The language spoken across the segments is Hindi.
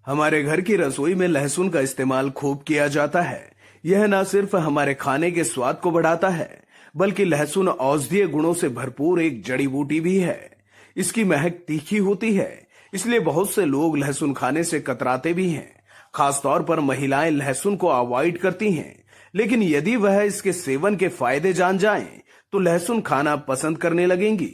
हमारे घर की रसोई में लहसुन का इस्तेमाल खूब किया जाता है। यह न सिर्फ हमारे खाने के स्वाद को बढ़ाता है, बल्कि लहसुन औषधीय गुणों से भरपूर एक जड़ी बूटी भी है। इसकी महक तीखी होती है, इसलिए बहुत से लोग लहसुन खाने से कतराते भी हैं। खासतौर पर महिलाएं लहसुन को अवॉइड करती हैं, लेकिन यदि वह इसके सेवन के फायदे जान जाएं, तो लहसुन खाना पसंद करने लगेंगी।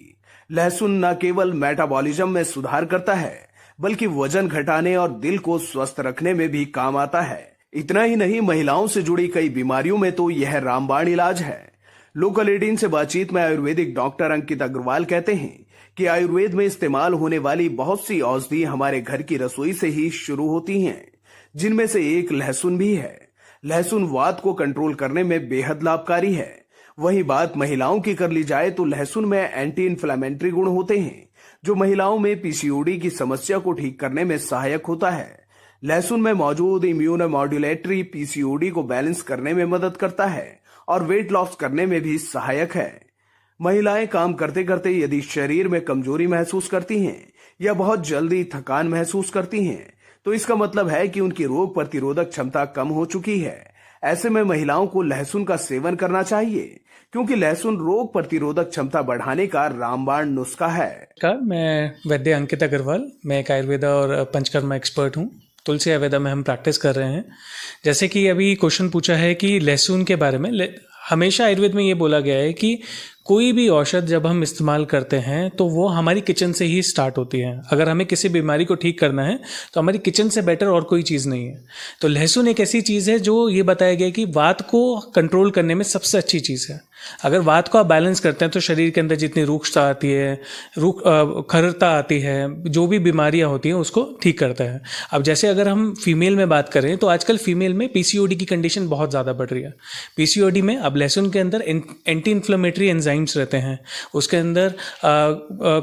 लहसुन न केवल मेटाबॉलिज्म में सुधार करता है, बल्कि वजन घटाने और दिल को स्वस्थ रखने में भी काम आता है। इतना ही नहीं, महिलाओं से जुड़ी कई बीमारियों में तो यह रामबाण इलाज है। लोकल 18 से बातचीत में आयुर्वेदिक डॉक्टर अंकित अग्रवाल कहते हैं कि आयुर्वेद में इस्तेमाल होने वाली बहुत सी औषधि हमारे घर की रसोई से ही शुरू होती हैं, जिनमें से एक लहसुन भी है। लहसुन वात को कंट्रोल करने में बेहद लाभकारी है। वहीं बात महिलाओं की कर ली जाए तो लहसुन में एंटी इन्फ्लेमेटरी गुण होते हैं, जो महिलाओं में पीसीओडी की समस्या को ठीक करने में सहायक होता है। लहसुन में मौजूद इम्यूनोमॉड्यूलेटरी पीसीओडी को बैलेंस करने में मदद करता है और वेट लॉस करने में भी सहायक है। महिलाएं काम करते करते यदि शरीर में कमजोरी महसूस करती हैं या बहुत जल्दी थकान महसूस करती हैं, तो इसका मतलब है कि उनकी रोग प्रतिरोधक क्षमता कम हो चुकी है। ऐसे में महिलाओं को लहसुन का सेवन करना चाहिए, क्योंकि लहसुन रोग प्रतिरोधक क्षमता बढ़ाने का रामबाण नुस्खा है। मैं वैद्य अंकित अग्रवाल, मैं एक आयुर्वेदा और पंचकर्मा एक्सपर्ट हूँ। तुलसी आयुर्वेदा में हम प्रैक्टिस कर रहे हैं। जैसे कि अभी क्वेश्चन पूछा है कि लहसुन के बारे में, हमेशा आयुर्वेद में ये बोला गया है कि कोई भी औषध जब हम इस्तेमाल करते हैं तो वो हमारी किचन से ही स्टार्ट होती है। अगर हमें किसी बीमारी को ठीक करना है तो हमारी किचन से बेटर और कोई चीज़ नहीं है। तो लहसुन एक ऐसी चीज़ है जो ये बताया गया कि वात को कंट्रोल करने में सबसे अच्छी चीज़ है। अगर वात को आप बैलेंस करते हैं तो शरीर के अंदर जितनी रूक्षता आती है, खरता आती है, जो भी बीमारियां होती हैं उसको ठीक करता है। अब जैसे अगर हम फीमेल में बात करें तो आजकल फीमेल में पीसीओडी की कंडीशन बहुत ज़्यादा बढ़ रही है। पीसीओडी में अब लहसुन के अंदर एंटी इन्फ्लेमेटरी एंजाइम्स रहते हैं, उसके अंदर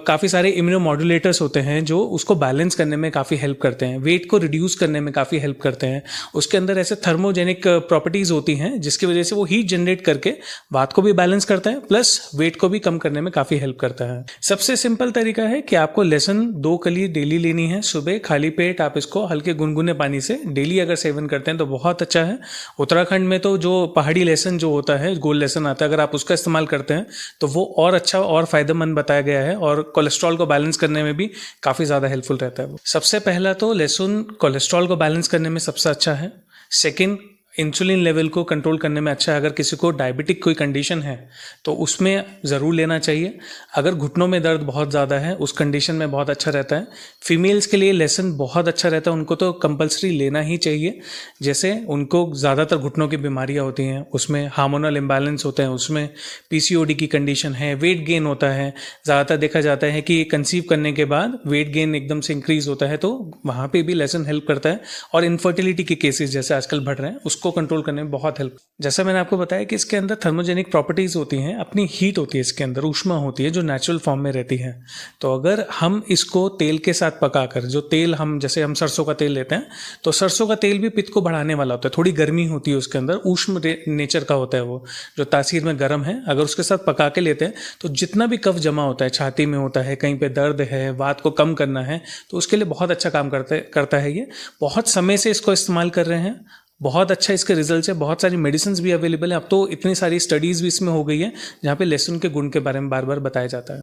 काफ़ी सारे इम्यूनोमॉड्यूलेटर्स होते हैं जो उसको बैलेंस करने में काफ़ी हेल्प करते हैं, वेट को रिड्यूस करने में काफ़ी हेल्प करते हैं। उसके अंदर ऐसे थर्मोजेनिक प्रॉपर्टीज़ होती हैं जिसकी वजह से वो हीट जनरेट करके वात को भी बैलेंस करता है, प्लस वेट को भी कम करने में काफ़ी हेल्प करता है। सबसे सिंपल तरीका है कि आपको लहसुन 2 कली डेली लेनी है। सुबह खाली पेट आप इसको हल्के गुनगुने पानी से डेली अगर सेवन करते हैं तो बहुत अच्छा है। उत्तराखंड में तो जो पहाड़ी लहसुन जो होता है, गोल लहसुन आता है, अगर आप उसका इस्तेमाल करते हैं तो वो और अच्छा और फायदेमंद बताया गया है और कोलेस्ट्रॉल को बैलेंस करने में भी काफ़ी ज़्यादा हेल्पफुल रहता है। वो सबसे पहला तो लहसुन कोलेस्ट्रॉल को बैलेंस करने में सबसे अच्छा है। सेकेंड, इंसुलिन लेवल को कंट्रोल करने में अच्छा है। अगर किसी को डायबिटिक कोई कंडीशन है तो उसमें ज़रूर लेना चाहिए। अगर घुटनों में दर्द बहुत ज़्यादा है उस कंडीशन में बहुत अच्छा रहता है। फीमेल्स के लिए लहसुन बहुत अच्छा रहता है, उनको तो कंपलसरी लेना ही चाहिए। जैसे उनको ज़्यादातर घुटनों की बीमारियाँ होती हैं, उसमें हार्मोनल इम्बैलेंस होते हैं, उसमें पीसीओडी की कंडीशन है, वेट गेन होता है। ज़्यादातर देखा जाता है कि कंसीव करने के बाद वेट गेन एकदम से इंक्रीज होता है, तो वहाँ पर भी लहसुन हेल्प करता है। और इनफर्टिलिटी के केसेस जैसे आजकल बढ़ रहे हैं उसको कंट्रोल करने में बहुत हेल्प। जैसा मैंने आपको बताया कि इसके अंदर थर्मोजेनिक प्रॉपर्टीज होती हैं, अपनी हीट होती है, इसके अंदर ऊष्मा होती है जो नेचुरल फॉर्म में रहती है। तो अगर हम इसको तेल के साथ पकाकर, जो तेल हम जैसे हम सरसों का तेल लेते हैं तो सरसों का तेल भी पित्त को बढ़ाने वाला होता है। थोड़ी गर्मी होती है उसके अंदर, ऊष्म नेचर का होता है वो, जो तासीर में गर्म है। अगर उसके साथ पका के लेते हैं तो जितना भी कफ जमा होता है, छाती में होता है, कहीं पे दर्द है, वात को कम करना है, तो उसके लिए बहुत अच्छा काम करता है। ये बहुत समय से इसको इस्तेमाल कर रहे हैं, बहुत अच्छा इसके रिजल्ट्स है। बहुत सारी मेडिसिन भी अवेलेबल है। अब तो इतनी सारी स्टडीज़ भी इसमें हो गई है जहाँ पे लहसुन के गुण के बारे में बार बार बताया जाता है।